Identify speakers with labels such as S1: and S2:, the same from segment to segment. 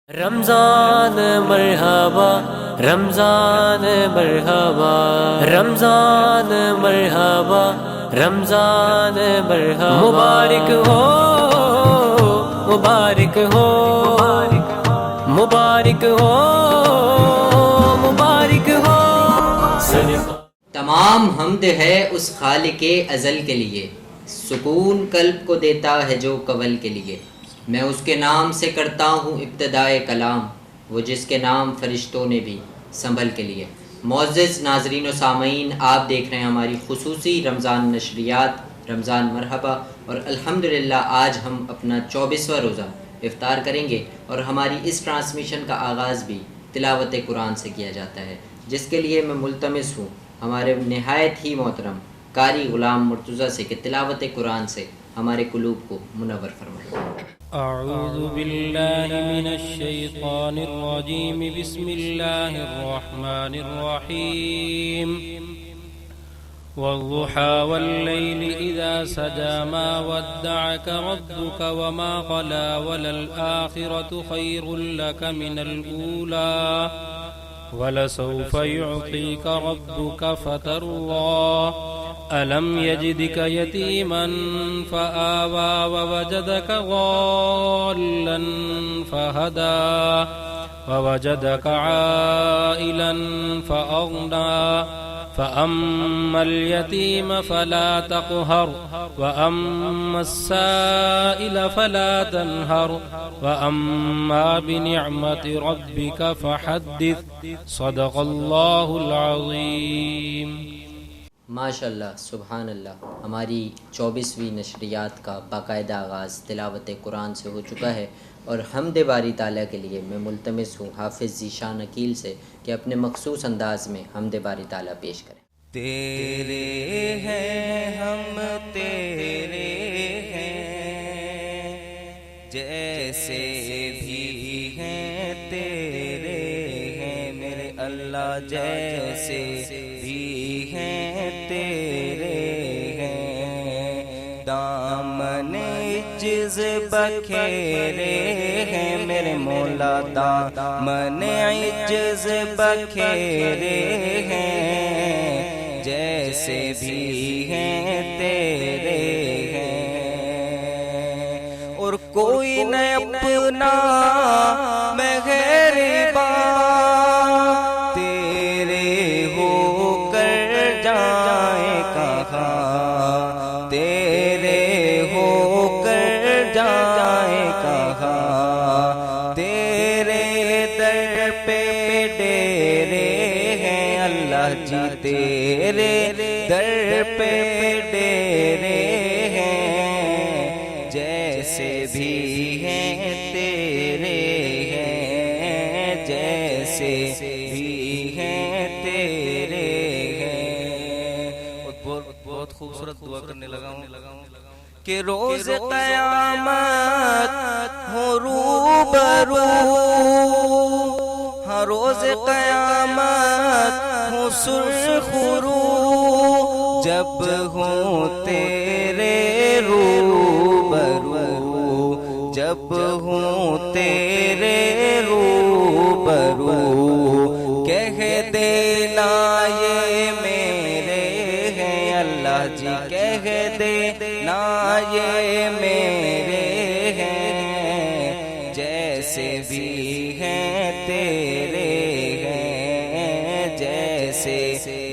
S1: رمضان مرحبا رمضان مرحبا رمضان مرحبا رمضان مرحبا مبارک ہو مبارک ہو مبارک ہو مبارک ہو
S2: تمام حمد ہے اس خالق ازل کے لیے، سکون قلب کو دیتا ہے جو قول کے لیے۔ میں اس کے نام سے کرتا ہوں ابتدائے کلام، وہ جس کے نام فرشتوں نے بھی سنبھل کے لیے۔ معزز ناظرین و سامعین، آپ دیکھ رہے ہیں ہماری خصوصی رمضان نشریات رمضان مرحبا، اور الحمدللہ آج ہم اپنا 24واں روزہ افطار کریں گے، اور ہماری اس ٹرانسمیشن کا آغاز بھی تلاوت قرآن سے کیا جاتا ہے، جس کے لیے میں ملتمس ہوں ہمارے نہایت ہی محترم قاری غلام مرتضیٰ سے کہ تلاوت قرآن سے ہمارے قلوب کو منور فرمائیں۔
S3: اعوذ باللہ من الشیطان الرجیم، بسم اللہ الرحمن الرحیم۔ والضحى والليل إذا سجى ما ودعك ربك وما قلى وللآخرة خير لك من الأولى ولسوف يعطيك ربك فترضى ألم يجدك يتيما فآوى ووجدك ضالا فهدى ووجدك عائلا فأغنى فأما اليتيم فلا تقهر وأما السائل فلا تنهر وأما بنعمة ربك فحدث صدق الله العظيم۔
S2: ماشاء اللہ، سبحان اللہ۔ ہماری 24ویں نشریات کا باقاعدہ آغاز تلاوت قرآن سے ہو چکا ہے، اور حمد باری تعالیٰ کے لیے میں ملتمس ہوں حافظ ذیشان عقیل سے کہ اپنے مخصوص انداز میں حمد باری تعالیٰ پیش کریں۔
S4: تیرے ہیں ہم تیرے ہیں، جیسے بھی ہیں تیرے ہیں میرے اللہ، جیسے بھی ہیں تیرے ہیں، دامن عجز بکھیرے ہیں میرے مولا، دامن عجز بکھیرے ہیں، جیسے بھی ہیں تیرے ہیں، اور کوئی نہ اپنا میں غیر بات، تیرے ہو کر جائیں کہاں، تیرے ہو کر جائیں کہاں، تیرے در پہ ڈیرے ہیں اللہ جی، تیرے در پہ ڈیرے ہیں، جیسے بھی ہیں تیرے ہیں، جیسے بھی ہیں تیرے ہیں۔ بہت خوبصورت دعا کرنے لگا ہوں کہ روز قیامت ہو روبرو، ہاں روز قیامت ہوں سرخ رو، جب ہوں تیرے روبرو، جب ہوں تیرے روبرو، کہہ دینا یہ میرے ہیں اللہ جی، کہہ دینا یہ میرے ہیں، جیسے بھی ہیں تیرے ہیں، جیسے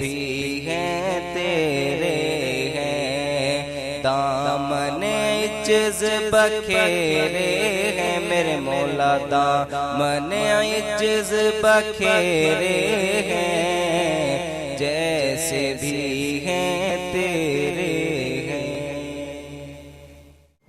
S4: بھی ہیں تیرے ہیں، دامن عجز بکھیرے ہیں میرے مولا، دامن عجز بکھیرے ہیں، جیسے بھی ہیں تیرے ہیں۔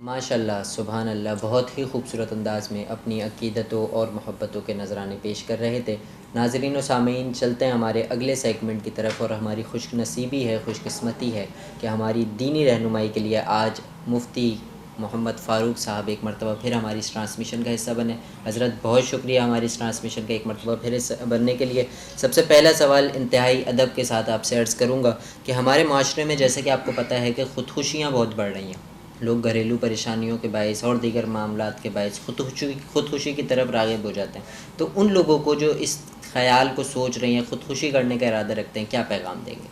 S2: ماشاءاللہ، سبحان اللہ، بہت ہی خوبصورت انداز میں اپنی عقیدتوں اور محبتوں کے نذرانے پیش کر رہے تھے۔ ناظرین و سامعین، چلتے ہیں ہمارے اگلے سیگمنٹ کی طرف، اور ہماری خوش نصیبی ہے، خوش قسمتی ہے کہ ہماری دینی رہنمائی کے لیے آج مفتی محمد فاروق صاحب ایک مرتبہ پھر ہماری اس ٹرانسمیشن کا حصہ بنے۔ حضرت بہت شکریہ ہماری اس ٹرانسمیشن کا ایک مرتبہ پھر بننے کے لیے۔ سب سے پہلا سوال انتہائی ادب کے ساتھ آپ سے عرض کروں گا کہ ہمارے معاشرے میں جیسے کہ آپ کو پتہ ہے کہ خودکشیاں بہت بڑھ رہی ہیں، لوگ گھریلو پریشانیوں کے باعث اور دیگر معاملات کے باعث خودکشی کی طرف راغب ہو جاتے ہیں، تو ان لوگوں کو جو اس خیال کو سوچ رہے ہیں، خودکشی کرنے کا ارادہ رکھتے ہیں، کیا پیغام دیں گے؟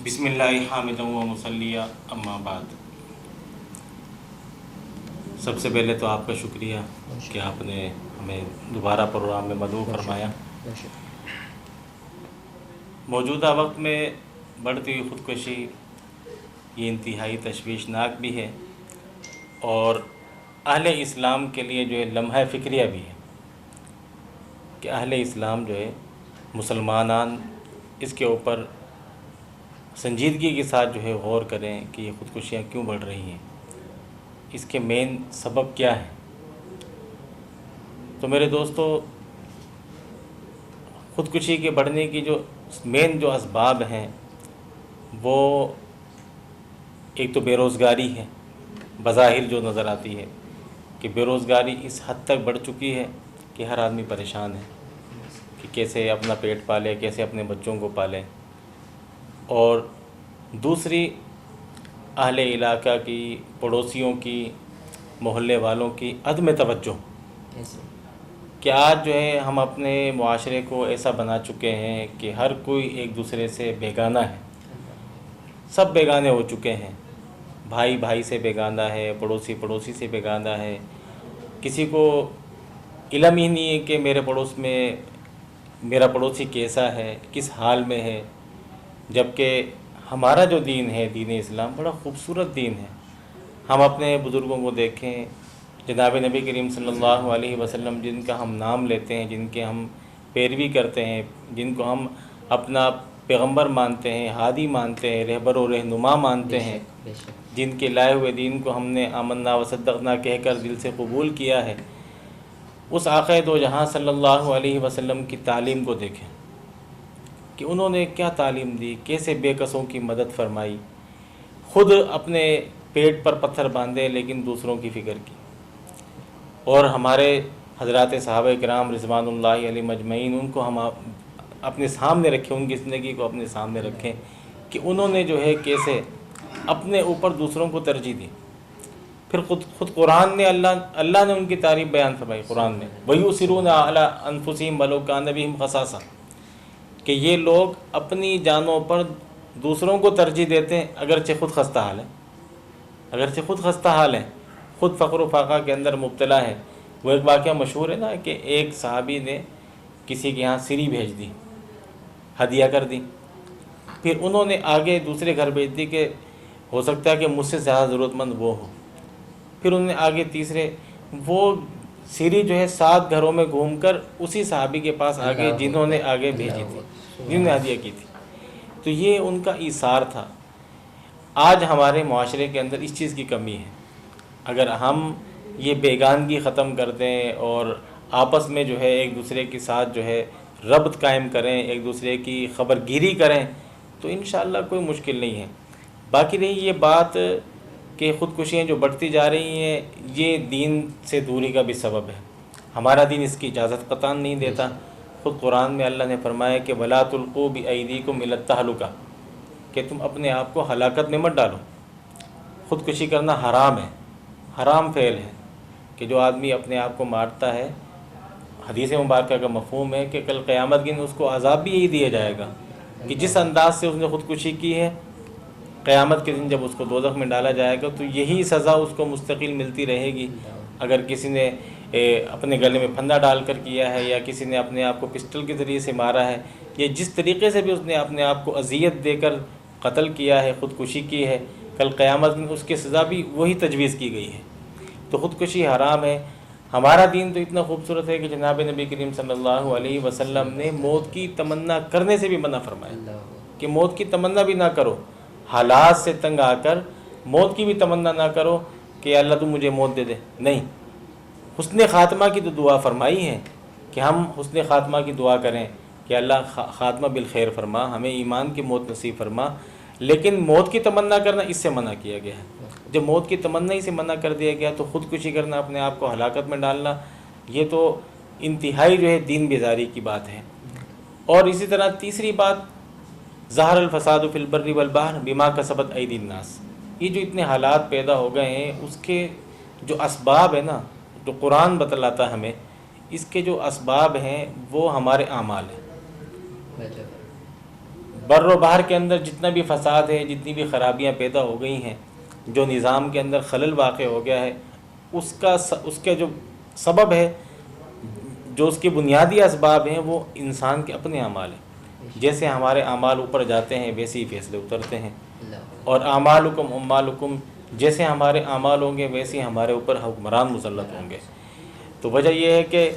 S5: بسم اللہ حامد و مصلیہ اما بعد. سب سے پہلے تو آپ کا شکریہ کہ آپ نے ہمیں دوبارہ پروگرام میں مدعو فرمایا. موجودہ وقت میں بڑھتی ہوئی خودکشی یہ انتہائی تشویشناک بھی ہے اور اہل اسلام کے لیے جو ہے لمحہ فکریہ بھی ہے کہ اہل اسلام جو ہے مسلمانان اس کے اوپر سنجیدگی کے ساتھ جو ہے غور کریں کہ یہ خودکشیاں کیوں بڑھ رہی ہیں، اس کے مین سبب کیا ہے. تو میرے دوستو، خودکشی کے بڑھنے کی جو مین جو اسباب ہیں وہ ایک تو بے روزگاری ہے. بظاہر جو نظر آتی ہے کہ بے روزگاری اس حد تک بڑھ چکی ہے کہ ہر آدمی پریشان ہے کہ کیسے اپنا پیٹ پالے، کیسے اپنے بچوں کو پالے. اور دوسری اہل علاقہ کی، پڑوسیوں کی، محلے والوں کی عدم توجہ کہ آج جو ہے ہم اپنے معاشرے کو ایسا بنا چکے ہیں کہ ہر کوئی ایک دوسرے سے بیگانہ ہے. سب بیگانے ہو چکے ہیں. بھائی بھائی سے بیگانہ ہے، پڑوسی پڑوسی سے بیگانہ ہے. کسی کو علم ہی نہیں ہے کہ میرے پڑوس میں میرا پڑوسی کیسا ہے، کس حال میں ہے. جبکہ ہمارا جو دین ہے، دین اسلام، بڑا خوبصورت دین ہے. ہم اپنے بزرگوں کو دیکھیں، جناب نبی کریم صلی اللہ علیہ وسلم جن کا ہم نام لیتے ہیں، جن کے ہم پیروی کرتے ہیں، جن کو ہم اپنا پیغمبر مانتے ہیں، ہادی مانتے ہیں، رہبر و رہنما مانتے ہیں، جن کے لائے ہوئے دین کو ہم نے آمنا و صدقنا کہہ کر دل سے قبول کیا ہے، اس آقا دو جہاں صلی اللہ علیہ وسلم کی تعلیم کو دیکھیں کہ انہوں نے کیا تعلیم دی، کیسے بے کسوں کی مدد فرمائی، خود اپنے پیٹ پر پتھر باندھے لیکن دوسروں کی فکر کی. اور ہمارے حضرات صحابہ کرام رضوان اللہ علیہ مجمعین، ان کو ہم اپنے سامنے رکھیں، ان کی زندگی کو اپنے سامنے رکھیں کہ انہوں نے جو ہے کیسے اپنے اوپر دوسروں کو ترجیح دی. پھر خود قرآن نے اللہ نے ان کی تعریف بیان فرمائی قرآن میں، وَيُؤْثِرُونَ عَلَىٰ أَنفُسِهِمْ وَلَوْ كَانَ بِهِمْ خَصَاصَةٌ، کہ یہ لوگ اپنی جانوں پر دوسروں کو ترجیح دیتے ہیں اگرچہ خود خستہ حال ہیں، اگرچہ خود خستہ حال ہیں، خود فقر و فاقہ کے اندر مبتلا ہے. وہ ایک واقعہ مشہور ہے نا کہ ایک صحابی نے کسی کے یہاں سری بھیج دی، ہدیہ کر دی. پھر انہوں نے آگے دوسرے گھر بھیج دی کہ ہو سکتا ہے کہ مجھ سے زیادہ ضرورت مند وہ ہو. پھر انہوں نے آگے تیسرے، وہ سری جو ہے 7 گھروں میں گھوم کر اسی صحابی کے پاس آگے جنہوں نے آگے بھیجی تھی، جنہوں نے ہدیہ کی تھی. تو یہ ان کا ایثار تھا. آج ہمارے معاشرے کے اندر اس چیز کی کمی ہے. اگر ہم یہ بیگانگی ختم کر دیں اور آپس میں جو ہے ایک دوسرے کے ساتھ جو ہے ربط قائم کریں، ایک دوسرے کی خبر گیری کریں، تو انشاءاللہ کوئی مشکل نہیں ہے. باقی رہی یہ بات کہ خودکشیاں جو بڑھتی جا رہی ہیں، یہ دین سے دوری کا بھی سبب ہے. ہمارا دین اس کی اجازت قطعاً نہیں دیتا. خود قرآن میں اللہ نے فرمایا کہ وَلَا تُلْقُوا بِأَيْدِيكُمْ إِلَى التَّهْلُكَةِ، کہ تم اپنے آپ کو ہلاکت میں مت ڈالو. خودکشی کرنا حرام ہے، حرام فعل ہے کہ جو آدمی اپنے آپ کو مارتا ہے، حدیث مبارکہ کا مفہوم ہے کہ کل قیامت کے دن اس کو عذاب بھی یہی دیا جائے گا کہ جس انداز سے اس نے خودکشی کی ہے، قیامت کے دن جب اس کو دوزخ میں ڈالا جائے گا تو یہی سزا اس کو مستقل ملتی رہے گی. اگر کسی نے اپنے گلے میں پھندا ڈال کر کیا ہے، یا کسی نے اپنے آپ کو پسٹل کے ذریعے سے مارا ہے، یا جس طریقے سے بھی اس نے اپنے آپ کو اذیت دے کر قتل کیا ہے، خودکشی کی ہے، کل قیامت میں اس کی سزا بھی وہی تجویز کی گئی ہے. تو خودکشی حرام ہے. ہمارا دین تو اتنا خوبصورت ہے کہ جناب نبی کریم صلی اللہ علیہ وسلم نے موت کی تمنا کرنے سے بھی منع فرمایا کہ موت کی تمنا بھی نہ کرو. حالات سے تنگ آ کر موت کی بھی تمنا نہ کرو کہ اللہ تو مجھے موت دے دے. نہیں، حسن خاتمہ کی تو دعا فرمائی ہے کہ ہم حسن خاتمہ کی دعا کریں کہ اللہ خاتمہ بالخیر فرما، ہمیں ایمان کی موت نصیب فرما. لیکن موت کی تمنا کرنا اس سے منع کیا گیا ہے. جب موت کی تمنا ہی سے منع کر دیا گیا تو خودکشی کرنا، اپنے آپ کو ہلاکت میں ڈالنا، یہ تو انتہائی جو ہے دین بیزاری کی بات ہے. اور اسی طرح تیسری بات، ظہر الفساد فی البر والبحر بما کسبت ایدی الناس، یہ جو اتنے حالات پیدا ہو گئے ہیں اس کے جو اسباب ہیں نا، جو قرآن بتلاتا ہے ہمیں، اس کے جو اسباب ہیں وہ ہمارے اعمال ہیں۔ بر و بحر کے اندر جتنا بھی فساد ہے، جتنی بھی خرابیاں پیدا ہو گئی ہیں، جو نظام کے اندر خلل واقع ہو گیا ہے، اس کا جو سبب ہے، جو اس کے بنیادی اسباب ہیں، وہ انسان کے اپنے اعمال ہیں۔ جیسے ہمارے اعمال اوپر جاتے ہیں ویسے ہی فیصلے اترتے ہیں، اور اعمالکم اموالکم، جیسے ہمارے اعمال ہوں گے ویسے ہی ہمارے اوپر حکمران مسلط ہوں گے۔ تو وجہ یہ ہے کہ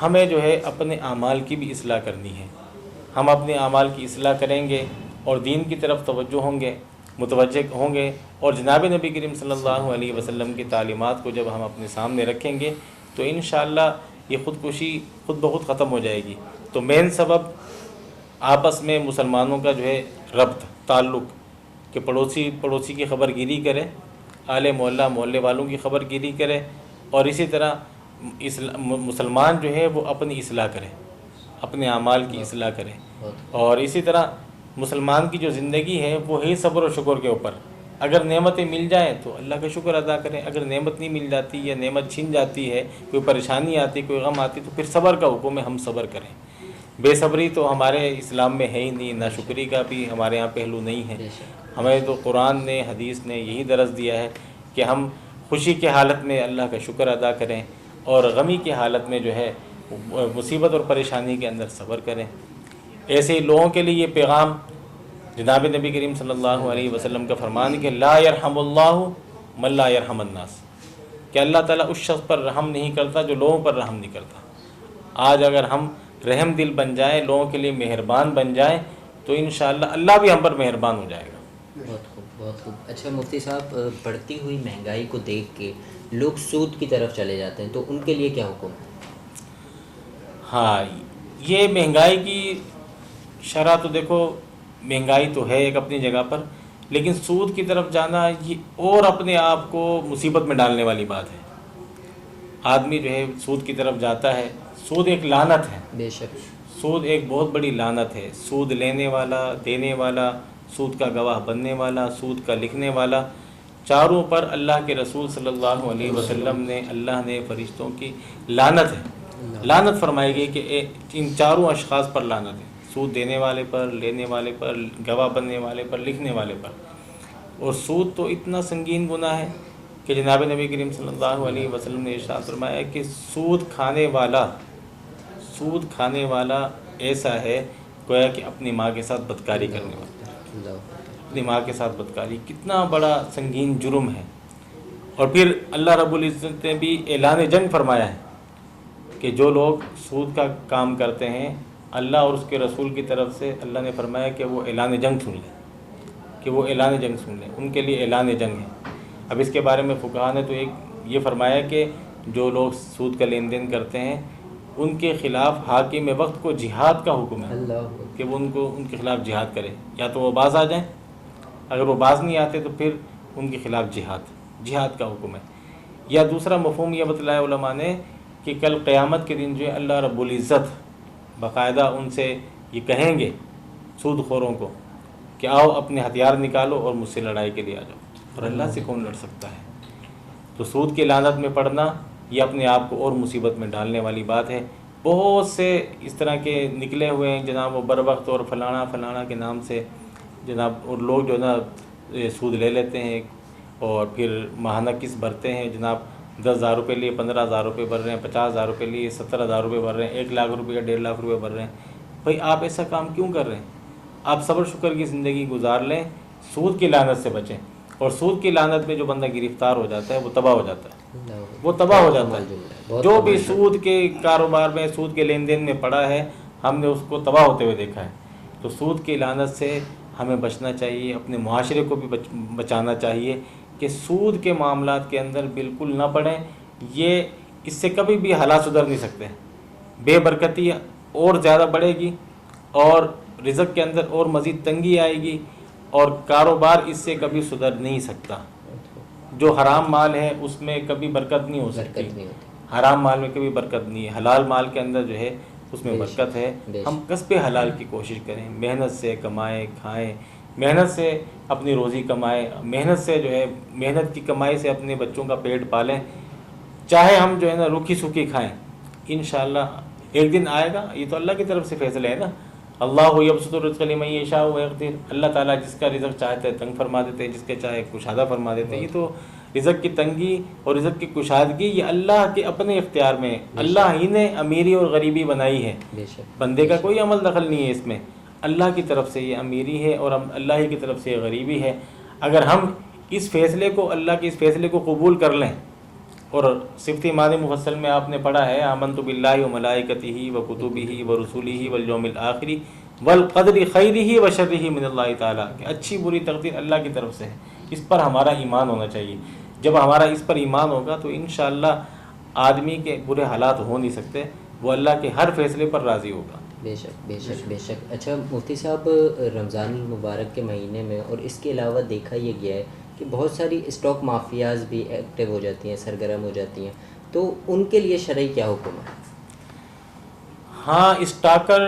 S5: ہمیں جو ہے اپنے اعمال کی بھی اصلاح کرنی ہے۔ ہم اپنے اعمال کی اصلاح کریں گے اور دین کی طرف متوجہ ہوں گے، اور جناب نبی کریم صلی اللہ علیہ وسلم کی تعلیمات کو جب ہم اپنے سامنے رکھیں گے تو انشاءاللہ یہ خودکشی خود بخود ختم ہو جائے گی۔ تو مین سبب آپس میں مسلمانوں کا جو ہے ربط، تعلق، کہ پڑوسی کی خبر گیری کرے، اہل محلہ محلے والوں کی خبر گیری کرے، اور اسی طرح مسلمان جو ہے وہ اپنی اصلاح کرے، اپنے اعمال کی اصلاح کرے، اور اسی طرح مسلمان کی جو زندگی ہے وہ ہے صبر و شکر کے اوپر۔ اگر نعمتیں مل جائیں تو اللہ کا شکر ادا کریں، اگر نعمت نہیں مل جاتی یا نعمت چھن جاتی ہے، کوئی پریشانی آتی، کوئی غم آتی، تو پھر صبر کا حکم ہے، ہم صبر کریں۔ بے صبری تو ہمارے اسلام میں ہے ہی نہیں، ناشکری کا بھی ہمارے ہاں پہلو نہیں ہے۔ ہمیں تو قرآن نے، حدیث نے یہی درس دیا ہے کہ ہم خوشی کے حالت میں اللہ کا شکر ادا کریں، اور غمی کی حالت میں جو ہے مصیبت اور پریشانی کے اندر صبر کریں۔ ایسے ہی لوگوں کے لیے یہ پیغام جناب نبی کریم صلی اللہ علیہ وسلم کا فرمان ہے کہ لا یرحم اللہ من لا یرحم الناس، کہ اللہ تعالیٰ اس شخص پر رحم نہیں کرتا جو لوگوں پر رحم نہیں کرتا۔ آج اگر ہم رحم دل بن جائیں، لوگوں کے لیے مہربان بن جائیں، تو انشاءاللہ اللہ بھی ہم پر مہربان ہو جائے گا۔
S2: بہت خوب، بہت خوب۔ اچھا مفتی صاحب، بڑھتی ہوئی مہنگائی کو دیکھ کے لوگ سود کی طرف چلے جاتے ہیں، تو ان کے لیے کیا حکم ہے؟
S5: ہاں، یہ مہنگائی کی شرح تو دیکھو، مہنگائی تو ہے ایک اپنی جگہ پر، لیکن سود کی طرف جانا یہ اور اپنے آپ کو مصیبت میں ڈالنے والی بات ہے۔ آدمی جو ہے سود کی طرف جاتا ہے، سود ایک لعنت ہے،
S2: بے شک
S5: سود ایک بہت بڑی لعنت ہے۔ سود لینے والا، دینے والا، سود کا گواہ بننے والا، سود کا لکھنے والا، چاروں پر اللہ کے رسول صلی اللہ علیہ وسلم نے، اللہ نے، فرشتوں کی لعنت ہے، لعنت فرمائی گئی کہ ان چاروں اشخاص پر لعنت ہے، سود دینے والے پر، لینے والے پر، گواہ بننے والے پر، لکھنے والے پر۔ اور سود تو اتنا سنگین گناہ ہے کہ جناب نبی کریم صلی اللہ علیہ وسلم نے ارشاد فرمایا کہ سود کھانے والا ایسا ہے گویا کہ اپنی ماں کے ساتھ بدکاری کرنے والا۔ اپنی ماں کے ساتھ بدکاری کتنا بڑا سنگین جرم ہے۔ اور پھر اللہ رب العزت نے بھی اعلان جنگ فرمایا ہے کہ جو لوگ سود کا کام کرتے ہیں، اللہ اور اس کے رسول کی طرف سے اللہ نے فرمایا کہ وہ اعلان جنگ سن لیں، ان کے لیے اعلان جنگ ہے۔ اب اس کے بارے میں فقہاء نے تو یہ فرمایا کہ جو لوگ سود کا لین دین کرتے ہیں ان کے خلاف حاکم وقت کو جہاد کا حکم ہے کہ وہ ان کے خلاف جہاد کرے، یا تو وہ باز آ جائیں، اگر وہ باز نہیں آتے تو پھر ان کے خلاف جہاد کا حکم ہے۔ یا دوسرا مفہوم یہ بتلایا علماء نے کہ کل قیامت کے دن جو ہے اللہ رب العزت باقاعدہ ان سے یہ کہیں گے سود خوروں کو کہ آؤ اپنے ہتھیار نکالو اور مجھ سے لڑائی کے لیے آ جاؤ، اور اللہ سے کون لڑ سکتا ہے؟ تو سود کی لعنت میں پڑنا یہ اپنے آپ کو اور مصیبت میں ڈالنے والی بات ہے۔ بہت سے اس طرح کے نکلے ہوئے ہیں جناب، وہ بر وقت اور فلانا کے نام سے جناب، اور لوگ جو ہے نا سود لے لیتے ہیں اور پھر ماہانہ قسط بھرتے ہیں جناب، 10,000 روپے لیے 15,000 روپے بھر رہے ہیں، 50,000 روپے لیے 70,000 روپے بھر رہے ہیں، 1 لاکھ روپے یا 1.5 لاکھ روپے بھر رہے ہیں۔ بھائی آپ ایسا کام کیوں کر رہے ہیں؟ آپ صبر شکر کی زندگی گزار لیں، سود کی لعنت سے بچیں، اور سود کی لعنت میں جو بندہ گرفتار ہو جاتا ہے وہ تباہ ہو جاتا ہے، جو بھی سود کے کاروبار میں، سود کے لین دین میں پڑا ہے، ہم نے اس کو تباہ ہوتے ہوئے دیکھا ہے۔ تو سود کی لعنت سے ہمیں بچنا چاہیے، اپنے معاشرے کو بھی بچانا چاہیے کہ سود کے معاملات کے اندر بالکل نہ پڑیں۔ اس سے کبھی بھی حالات سدھر نہیں سکتے، بے برکتی اور زیادہ بڑھے گی، اور رزق کے اندر اور مزید تنگی آئے گی، اور کاروبار اس سے کبھی سدھر نہیں سکتا۔ جو حرام مال ہے اس میں کبھی برکت نہیں ہو سکتی، حرام مال میں کبھی برکت نہیں ہے، حلال مال کے اندر جو ہے اس میں برکت ہے۔ ہم کسب حلال کی کوشش کریں، محنت سے کمائیں، کھائیں، محنت سے اپنی روزی کمائیں، محنت سے جو ہے محنت کی کمائی سے اپنے بچوں کا پیٹ پالیں، چاہے ہم جو ہے نا روکھی سوکھی کھائیں، انشاءاللہ ایک دن آئے گا. یہ تو اللہ کی طرف سے فیصلہ ہے نا. اللہ یبسط الرزق لمن یشاء ویقدر، اللہ تعالیٰ جس کا رزق چاہتے ہیں تنگ فرما دیتے ہیں، جس کے چاہے کشادہ فرما دیتے ہیں. یہ تو رزق کی تنگی اور رزق کی کشادگی یہ اللہ کے اپنے اختیار میں ہے. اللہ ہی نے امیری اور غریبی بنائی ہے، بندے کا کوئی عمل دخل نہیں ہے اس میں. اللہ کی طرف سے یہ امیری ہے اور اللہ ہی کی طرف سے یہ غریبی ہے. اگر ہم اس فیصلے کو، اللہ کے اس فیصلے کو قبول کر لیں، اور صفت ایمان مفصل میں آپ نے پڑھا ہے آمنت باللہ و ملائکتہ و کتبہ و رسولہ والیوم الآخر والقدر خیرہ و شرہ من اللہ تعالیٰ، کہ اچھی بری تقدیر اللہ کی طرف سے ہے. اس پر ہمارا ایمان ہونا چاہیے. جب ہمارا اس پر ایمان ہوگا تو انشاءاللہ آدمی کے برے حالات ہو نہیں سکتے، وہ اللہ کے ہر فیصلے پر راضی ہوگا.
S2: بے شک بے شک بے شک. اچھا مفتی صاحب، رمضان المبارک کے مہینے میں اور اس کے علاوہ دیکھا یہ گیا ہے کہ بہت ساری اسٹاک مافیاز بھی ایکٹیو ہو جاتی ہیں، سرگرم ہو جاتی ہیں، تو ان کے لیے شرعی کیا حکم ہے؟
S5: ہاں، اسٹاکر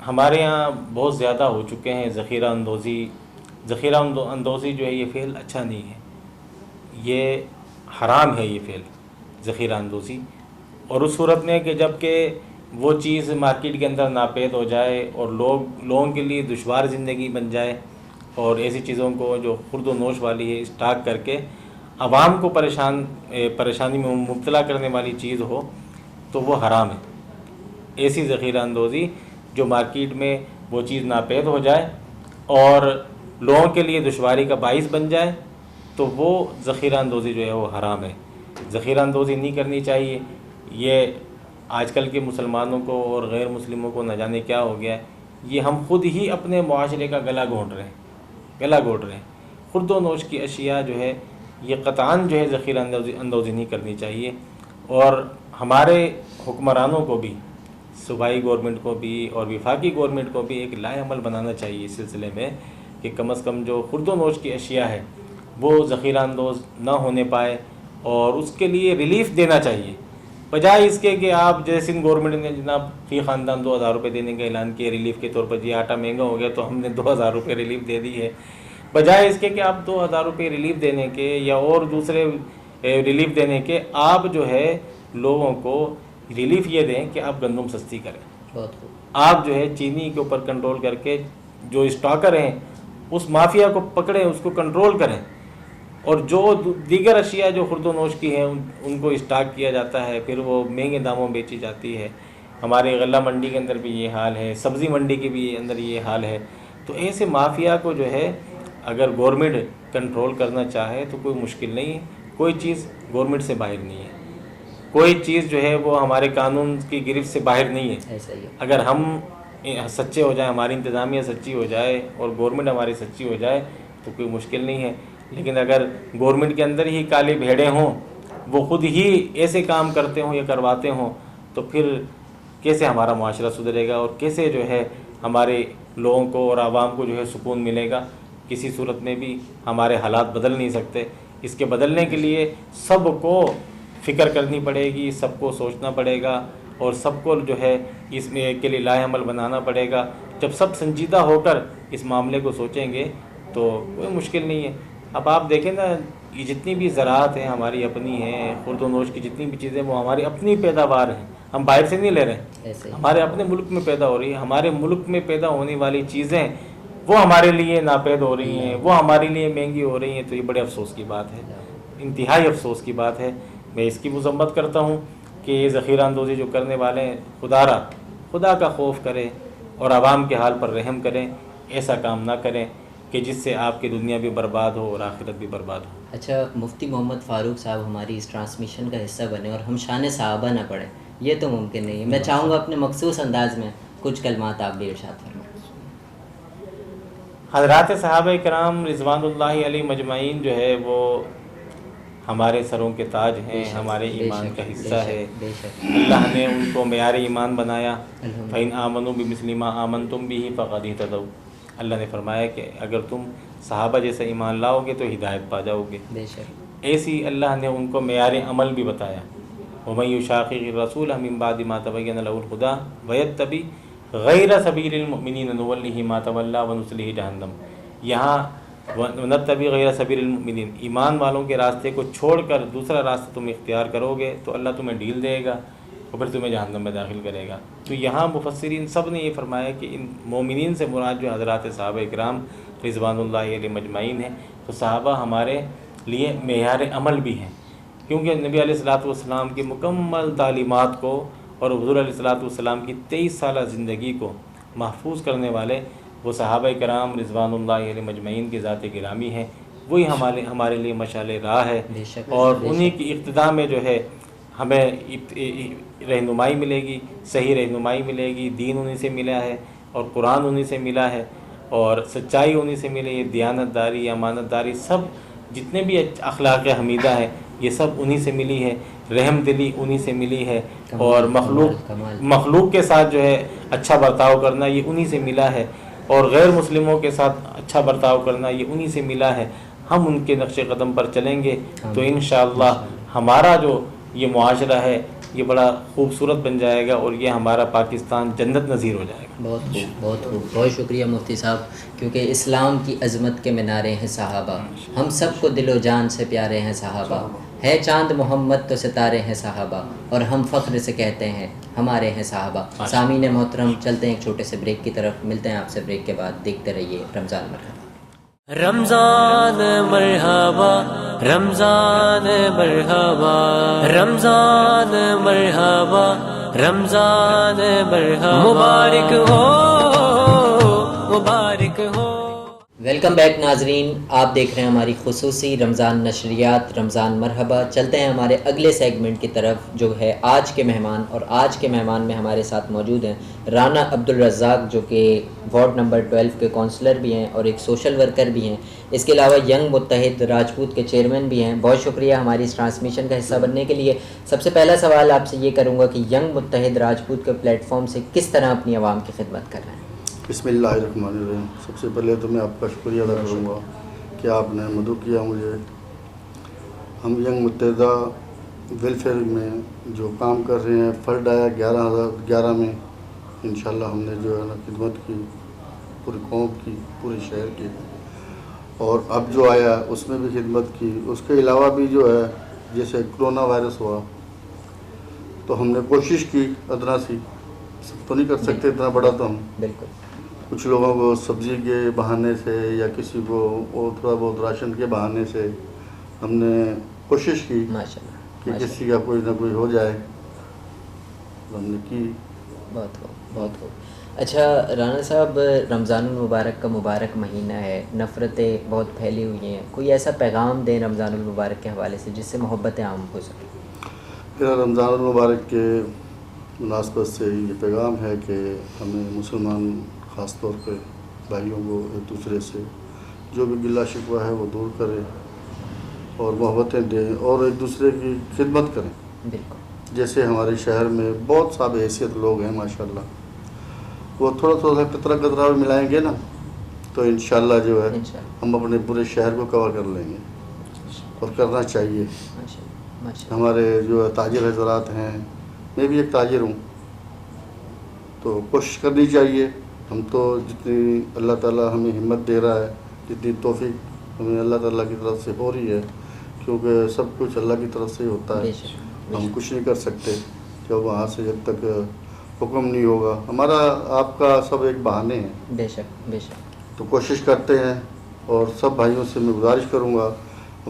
S5: ہمارے یہاں بہت زیادہ ہو چکے ہیں. ذخیرہ اندوزی جو ہے یہ فعل اچھا نہیں ہے، یہ حرام ہے یہ فعل ذخیرہ اندوزی. اور اس صورت میں کہ جب کہ وہ چیز مارکیٹ کے اندر ناپید ہو جائے اور لوگوں کے لیے دشوار زندگی بن جائے، اور ایسی چیزوں کو جو خورد و نوش والی ہے اسٹاک کر کے عوام کو پریشانی میں مبتلا کرنے والی چیز ہو، تو وہ حرام ہے. ایسی ذخیرہ اندوزی جو مارکیٹ میں وہ چیز ناپید ہو جائے اور لوگوں کے لیے دشواری کا باعث بن جائے، تو وہ ذخیرہ اندوزی جو ہے وہ حرام ہے. ذخیرہ اندوزی نہیں کرنی چاہیے. یہ آج کل کے مسلمانوں کو اور غیر مسلموں کو نہ جانے کیا ہو گیا ہے، یہ ہم خود ہی اپنے معاشرے کا گلا گھونٹ رہے ہیں. خورد و نوش کی اشیاء جو ہے یہ قطعاً جو ہے ذخیرہ اندوزی نہیں کرنی چاہیے. اور ہمارے حکمرانوں کو بھی، صوبائی گورنمنٹ کو بھی اور وفاقی گورنمنٹ کو بھی ایک لائحہ عمل بنانا چاہیے اس سلسلے میں کہ کم از کم جو خورد و نوش کی اشیاء ہے وہ ذخیرہ اندوز نہ ہونے پائے، اور اس کے لیے ریلیف دینا چاہیے. بجائے اس کے کہ آپ جیسے گورنمنٹ نے جناب فی خاندان 2000 روپے دینے کا اعلان کیا ریلیف کے طور پر، جی آٹا مہنگا ہو گیا تو ہم نے 2000 روپے ریلیف دے دی ہے. بجائے اس کے کہ آپ 2000 روپے ریلیف دینے کے یا اور دوسرے ریلیف دینے کے، آپ جو ہے لوگوں کو ریلیف یہ دیں کہ آپ گندم سستی کریں. آپ جو ہے چینی کے اوپر کنٹرول کر کے جو اسٹاکر ہیں اس مافیا کو پکڑیں، اس کو کنٹرول کریں، اور جو دیگر اشیاء جو خورد و نوش کی ہیں ان کو اسٹاک کیا جاتا ہے، پھر وہ مہنگے داموں بیچی جاتی ہے. ہمارے غلہ منڈی کے اندر بھی یہ حال ہے، سبزی منڈی کے بھی اندر یہ حال ہے. تو ایسے مافیا کو جو ہے اگر گورنمنٹ کنٹرول کرنا چاہے تو کوئی مشکل نہیں ہے. کوئی چیز گورنمنٹ سے باہر نہیں ہے، کوئی چیز جو ہے وہ ہمارے قانون کی گرفت سے باہر نہیں ہے. اگر ہم سچے ہو جائیں، ہماری انتظامیہ سچی ہو جائے اور گورنمنٹ ہماری سچی ہو جائے تو کوئی مشکل نہیں ہے. لیکن اگر گورنمنٹ کے اندر ہی کالی بھیڑیں ہوں، وہ خود ہی ایسے کام کرتے ہوں یا کرواتے ہوں، تو پھر کیسے ہمارا معاشرہ سدھرے گا اور کیسے جو ہے ہمارے لوگوں کو اور عوام کو جو ہے سکون ملے گا؟ کسی صورت میں بھی ہمارے حالات بدل نہیں سکتے. اس کے بدلنے کے لیے سب کو فکر کرنی پڑے گی، سب کو سوچنا پڑے گا، اور سب کو جو ہے اس میں کے لیے لائحہ عمل بنانا پڑے گا. جب سب سنجیدہ ہو کر اس معاملے کو سوچیں گے تو کوئی مشکل نہیں ہے. اب آپ دیکھیں نا، یہ جتنی بھی زراعت ہیں ہماری اپنی ہیں، خورد و نوش کی جتنی بھی چیزیں وہ ہماری اپنی پیداوار ہیں، ہم باہر سے نہیں لے رہے ہیں، ہمارے اپنے ملک میں پیدا ہو رہی ہے. ہمارے ملک میں پیدا ہونے والی چیزیں وہ ہمارے لیے ناپید ہو رہی ہیں، وہ ہمارے لیے مہنگی ہو رہی ہیں. تو یہ بڑے افسوس کی بات ہے، انتہائی افسوس کی بات ہے. میں اس کی مذمت کرتا ہوں کہ یہ ذخیرہ اندوزی جو کرنے والے ہیں، خدا کا خوف کریں اور عوام کے حال پر رحم کریں. ایسا کام نہ کریں کہ جس سے آپ کی دنیا بھی برباد ہو اور آخرت بھی برباد ہو.
S2: اچھا مفتی محمد فاروق صاحب ہماری اس ٹرانسمیشن کا حصہ بنے اور ہم شان صحابہ نہ پڑھیں، یہ تو ممکن نہیں ہے. میں چاہوں گا اپنے مخصوص انداز میں کچھ کلمات آپ بھی ارشاد فرمائیں.
S5: حضرات صحابہ کرام رضوان اللہ علیہ مجمعین جو ہے وہ ہمارے سروں کے تاج ہیں، ہمارے ایمان کا حصہ ہے. اللہ نے ان کو معیار ایمان بنایا. فَإِنْ آمَنُوا بِمِثْلِ مَا آمَنْتُمْ بِهِ فَقَدِ اهْتَدَوْا. اللہ نے فرمایا کہ اگر تم صحابہ جیسا ایمان لاؤ گے تو ہدایت پا جاؤ گے. ایسی اللہ نے ان کو معیار عمل بھی بتایا. وَمَن يُشَاقِقِ الرَّسُولَ مِن بَعْدِ مَا تَبَيَّنَ لَهُ الْهُدَىٰ وَيَتَّبِعْ غَيْرَ سَبِيلِ الْمُؤْمِنِينَ نُوَلِّهِ مَا تَوَلَّىٰ وَنُصْلِهِ جَهَنَّمَ. یہاں وَنَتَّبِعْ غَيْرَ سَبِيلِ الْمُؤْمِنِينَ، ایمان والوں کے راستے کو چھوڑ کر دوسرا راستہ تم اختیار کرو گے تو اللہ تمہیں ڈھیل دے گا اور پھر تمہیں جہنم میں داخل کرے گا۔ تو یہاں مفسرین سب نے یہ فرمایا کہ ان مومنین سے مراد جو حضرات صحابہ اکرام رضوان اللہ علیہ مجمعین ہیں، تو صحابہ ہمارے لیے معیار عمل بھی ہیں، کیونکہ نبی علیہ الصلوۃ والسلام کی مکمل تعلیمات کو اور حضور علیہ الصلوۃ والسلام کی 23 سالہ زندگی کو محفوظ کرنے والے وہ صحابہ کرام رضوان اللہ علیہ مجمعین کی ذات گرامی ہیں، وہی ہمارے لیے مشعل راہ ہے،
S2: بے شک،
S5: اور
S2: بے
S5: انہی کی اقتداء میں جو ہے ہمیں رہنمائی ملے گی، صحیح رہنمائی ملے گی، دین انہی سے ملا ہے اور قرآن انہی سے ملا ہے اور سچائی انہی سے ملے، یہ دیانت داری، امانت داری، سب جتنے بھی اخلاق حمیدہ ہیں یہ سب انہی سے ملی ہے، رحم دلی انہی سے ملی ہے، اور مخلوق کے ساتھ جو ہے اچھا برتاؤ کرنا یہ انہی سے ملا ہے، اور غیر مسلموں کے ساتھ اچھا برتاؤ کرنا یہ انہی سے ملا ہے۔ ہم ان کے نقش قدم پر چلیں گے تو انشاءاللہ ہمارا جو یہ معاشرہ ہے یہ بڑا خوبصورت بن جائے گا اور یہ ہمارا پاکستان جنت نظیر ہو جائے گا۔
S2: بہت خوب، بہت خوب، بہت شکریہ مفتی صاحب، کیونکہ اسلام کی عظمت کے مینارے ہیں صحابہ، ہم سب کو دل و جان سے پیارے ہیں صحابہ، ہے چاند محمد تو ستارے ہیں صحابہ، اور ہم فخر سے کہتے ہیں ہمارے ہیں صحابہ۔ سامعین محترم، چلتے ہیں ایک چھوٹے سے بریک کی طرف، ملتے ہیں آپ سے بریک کے بعد، دیکھتے رہیے رمضان مرحبا۔
S1: رمضان مرحبا، رمضان مرحبا، رمضان مرحبا، رمضان مرحبا، مبارک ہو، مبارک ہو۔
S2: ویلکم بیک ناظرین، آپ دیکھ رہے ہیں ہماری خصوصی رمضان نشریات رمضان مرحبا۔ چلتے ہیں ہمارے اگلے سیگمنٹ کی طرف جو ہے آج کے مہمان، اور آج کے مہمان میں ہمارے ساتھ موجود ہیں رانا عبدالرزاق، جو کہ وارڈ نمبر 12 کے کونسلر بھی ہیں اور ایک سوشل ورکر بھی ہیں، اس کے علاوہ ینگ متحد راجپوت کے چیئرمین بھی ہیں۔ بہت شکریہ ہماری اس ٹرانسمیشن کا حصہ بننے کے لیے۔ سب سے پہلا سوال آپ سے یہ کروں گا کہ ینگ متحد راجپوت کے پلیٹ فارم سے کس طرح اپنی عوام کی خدمت کر رہے ہیں؟
S6: بسم اللہ الرحمن الرحیم۔ سب سے پہلے تو میں آپ کا شکریہ ادا کروں گا کہ آپ نے مدعو کیا مجھے۔ ہم ینگ متحدہ ویلفیئر میں جو کام کر رہے ہیں، فنڈ آیا 11,011 میں، انشاءاللہ ہم نے جو ہے نا خدمت کی، پوری قوم کی، پورے شہر کی، اور اب جو آیا اس میں بھی خدمت کی۔ اس کے علاوہ بھی جو ہے جیسے کرونا وائرس ہوا تو ہم نے کوشش کی ادنا سی، سب تو نہیں کر سکتے اتنا بڑا، تو ہم
S2: بالکل
S6: کچھ لوگوں کو سبزی کے بہانے سے یا کسی کو اور تھوڑا بہت راشن کے بہانے سے ہم نے کوشش کی
S2: ماشاءاللہ
S6: کہ کسی کا کوئی نہ کوئی ہو جائے، ہم نے کی۔
S2: بہت خوب، بہت خوب۔ اچھا رانا صاحب، رمضان المبارک کا مبارک مہینہ ہے، نفرتیں بہت پھیلی ہوئی ہیں، کوئی ایسا پیغام دیں رمضان المبارک کے حوالے سے جس سے محبتیں عام ہو سکیں؟
S6: پھر رمضان المبارک کے مناسبت سے یہ پیغام ہے کہ ہمیں مسلمان خاص طور پہ بھائیوں کو ایک دوسرے سے جو بھی گلہ شکوہ ہے وہ دور کرے اور محبتیں دیں اور ایک دوسرے کی خدمت کریں۔
S2: بالکل،
S6: جیسے ہمارے شہر میں بہت صاحب حیثیت لوگ ہیں ماشاءاللہ، وہ تھوڑا تھوڑا قطرہ قطرہ بھی ملائیں گے نا تو انشاءاللہ جو ہے ہم اپنے پورے شہر کو کور کر لیں گے، اور کرنا چاہیے۔ ہمارے جو تاجر حضرات ہیں، میں بھی ایک تاجر ہوں، تو کوشش کرنی چاہیے۔ ہم تو جتنی اللہ تعالیٰ ہمیں ہمت دے رہا ہے، جتنی توفیق ہمیں اللہ تعالیٰ کی طرف سے ہو رہی ہے، کیونکہ سب کچھ اللہ کی طرف سے ہوتا ہے، ہم کچھ نہیں کر سکتے جب وہاں سے جب تک حکم نہیں ہوگا۔ ہمارا آپ کا سب ایک بہانے ہیں،
S2: بے شک بے شک،
S6: تو کوشش کرتے ہیں، اور سب بھائیوں سے میں گزارش کروں گا،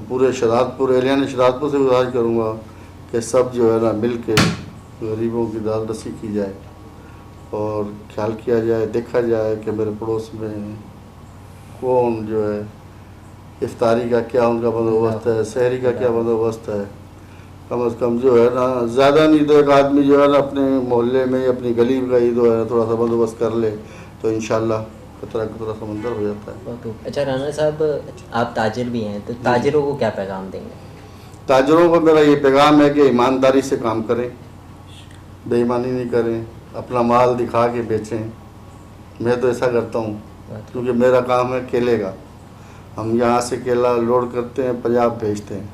S6: پورے شہادپور اہلیان شہادپور سے گزارش کروں گا کہ سب جو ہے نا مل کے غریبوں کی داد رسی کی جائے اور خیال کیا جائے، دیکھا جائے کہ میرے پڑوس میں کون جو ہے افطاری کا کیا ان کا بندوبست ہے، سحری کا کیا بندوبست ہے۔ کم از کم جو ہے نا زیادہ نہیں تو ایک آدمی جو ہے نا اپنے محلے میں اپنی گلی کا ہی جو ہے تھوڑا سا بندوبست کر لے تو انشاءاللہ قطرہ قطرہ سمندر ہو جاتا ہے۔
S2: اچھا رانا صاحب، آپ تاجر بھی ہیں، تو تاجروں کو کیا پیغام دیں گے؟
S6: تاجروں کو میرا یہ پیغام ہے کہ ایمانداری سے کام کریں، بے ایمانی نہیں کریں، اپنا مال دکھا کے بیچیں۔ میں تو ایسا کرتا ہوں کیونکہ میرا کام ہے کیلے کا، ہم یہاں سے کیلا لوڈ کرتے ہیں، پنجاب بھیجتے ہیں،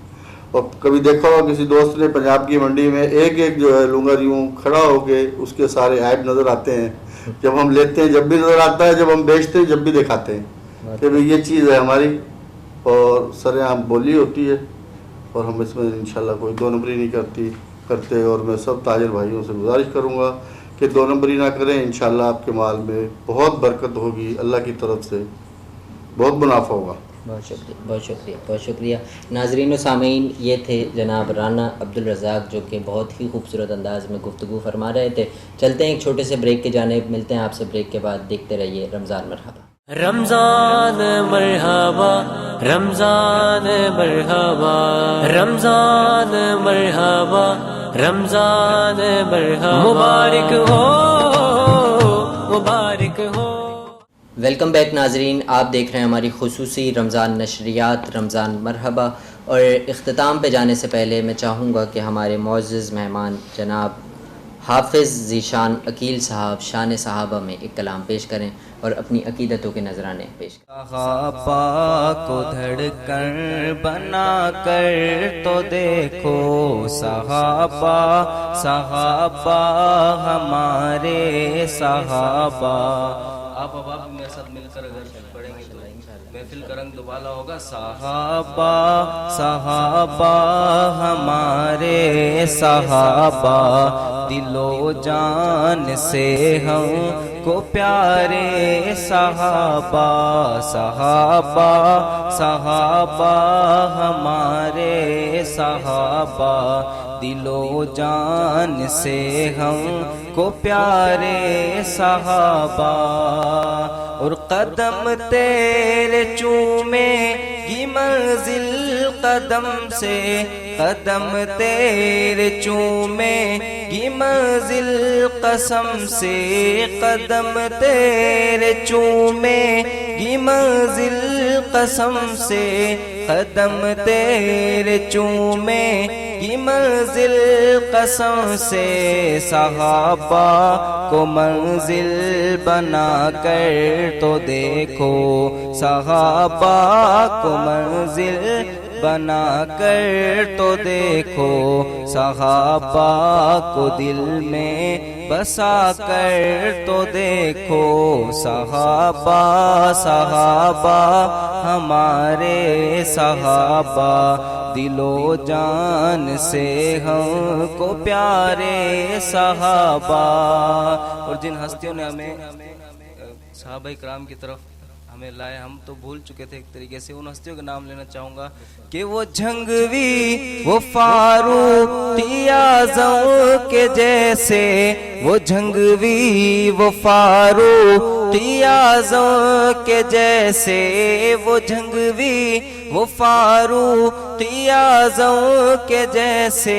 S6: اور کبھی دیکھا ہوا کسی دوست نے پنجاب کی منڈی میں ایک ایک جو ہے لنگر یوں کھڑا ہو کے اس کے سارے عیب نظر آتے ہیں، جب ہم لیتے ہیں جب بھی نظر آتا ہے، جب ہم بیچتے ہیں جب بھی دکھاتے ہیں۔ کہ بھئی یہ چیز ہے ہماری اور سر عام بولی ہوتی ہے اور ہم اس میں انشاءاللہ کوئی دو نمبری نہیں کرتے اور میں سب تاجر بھائیوں سے گزارش کروں گا کہ دو نمبری نہ کریں. انشاءاللہ آپ کے مال میں بہت برکت ہوگی, اللہ کی طرف سے بہت منافع ہوگا.
S2: بہت شکریہ, بہت شکریہ, بہت شکریہ. ناظرین و سامعین, یہ تھے جناب رانا عبدالرزاق جو کہ بہت ہی خوبصورت انداز میں گفتگو فرما رہے تھے. چلتے ہیں ایک چھوٹے سے بریک کی جانب, ملتے ہیں آپ سے بریک کے بعد. دیکھتے رہیے رمضان مرحبا.
S1: رمضان مرحبا رمضان مرحبا رمضان مرحبا رمضان مرحبا مبارک ہو مبارک ہو.
S2: ویلکم بیک ناظرین, آپ دیکھ رہے ہیں ہماری خصوصی رمضان نشریات رمضان مرحبا. اور اختتام پہ جانے سے پہلے میں چاہوں گا کہ ہمارے معزز مہمان جناب حافظ ذیشان عقیل صاحب شان صحابہ میں ایک کلام پیش کریں اور اپنی عقیدتوں کے نذرانے پیش کریں.
S4: صحابہ کو دھڑکن بنا کر تو دیکھو, صحابہ صحابہ ہمارے صحابہ. آپ اب میرے ساتھ مل کر اگر پڑھیں گے تو محفل کا رنگ دوبالا ہوگا. صحابہ صحابہ ہمارے صحابہ, دل و جان سے ہم کو پیارے صحابہ. صحابہ صحابہ ہمارے صحابہ, دل و جان سے ہم کو پیارے صحابہ. اور قدم تیرے چومے گی منزل قدم سے, قدم تیرے چومے گی منزل قسم سے, قدم تیرے چومے گی منزل قسم سے, قدم تیرے چومے گی منزل قسم سے. صحابہ کو منزل بنا کر تو دیکھو, صحابہ کو منزل بنا کر تو دیکھو, صحابہ کو دل میں بسا کر تو دیکھو. صحابہ صحابہ ہمارے صحابہ, دل و جان سے ہم کو پیارے صحابہ. اور جن ہستیوں نے ہمیں صحابہ کرام کی طرف ہمیں لائے, ہم تو بھول چکے تھے ایک طریقے سے, ان ہستیوں کا نام لینا چاہوں گا کہ وہ جھنگوی وہ فاروق اعظم کے جیسے, وہ جھنگوی وہ فاروق اعظم کے جیسے, وہ جھنگوی وہ فاروق اعظم کے جیسے,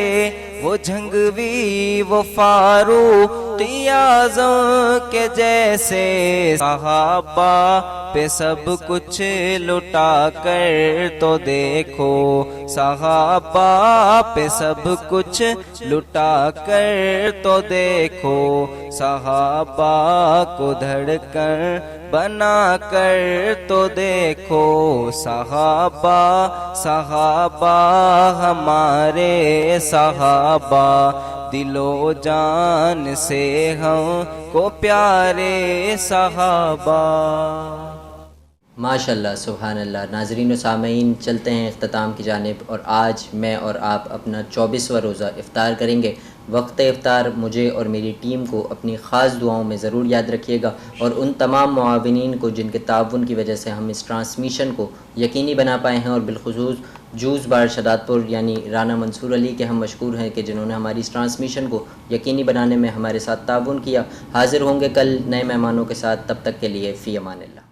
S4: وہ جھنگوی وہ فاروق اعظم کے جیسے. صحابہ پہ سب کچھ لٹا کر تو دیکھو, صحابہ پہ سب کچھ لٹا کر تو دیکھو, صحابہ کو دھڑکن بنا کر تو دیکھو. صحابہ صحابہ ہمارے صحابہ, دل و جان سے ہم کو پیارے صحابہ.
S2: ماشاءاللہ, سبحان اللہ. ناظرین و سامعین, چلتے ہیں اختتام کی جانب. اور آج میں اور آپ اپنا 24واں روزہ افطار کریں گے. وقت افطار مجھے اور میری ٹیم کو اپنی خاص دعاؤں میں ضرور یاد رکھیے گا, اور ان تمام معاونین کو جن کے تعاون کی وجہ سے ہم اس ٹرانسمیشن کو یقینی بنا پائے ہیں, اور بالخصوص جوز بار شداد پور یعنی رانا منصور علی کے ہم مشکور ہیں کہ جنہوں نے ہماری اس ٹرانسمیشن کو یقینی بنانے میں ہمارے ساتھ تعاون کیا. حاضر ہوں گے کل نئے مہمانوں کے ساتھ, تب تک کے لیے فی امان اللہ.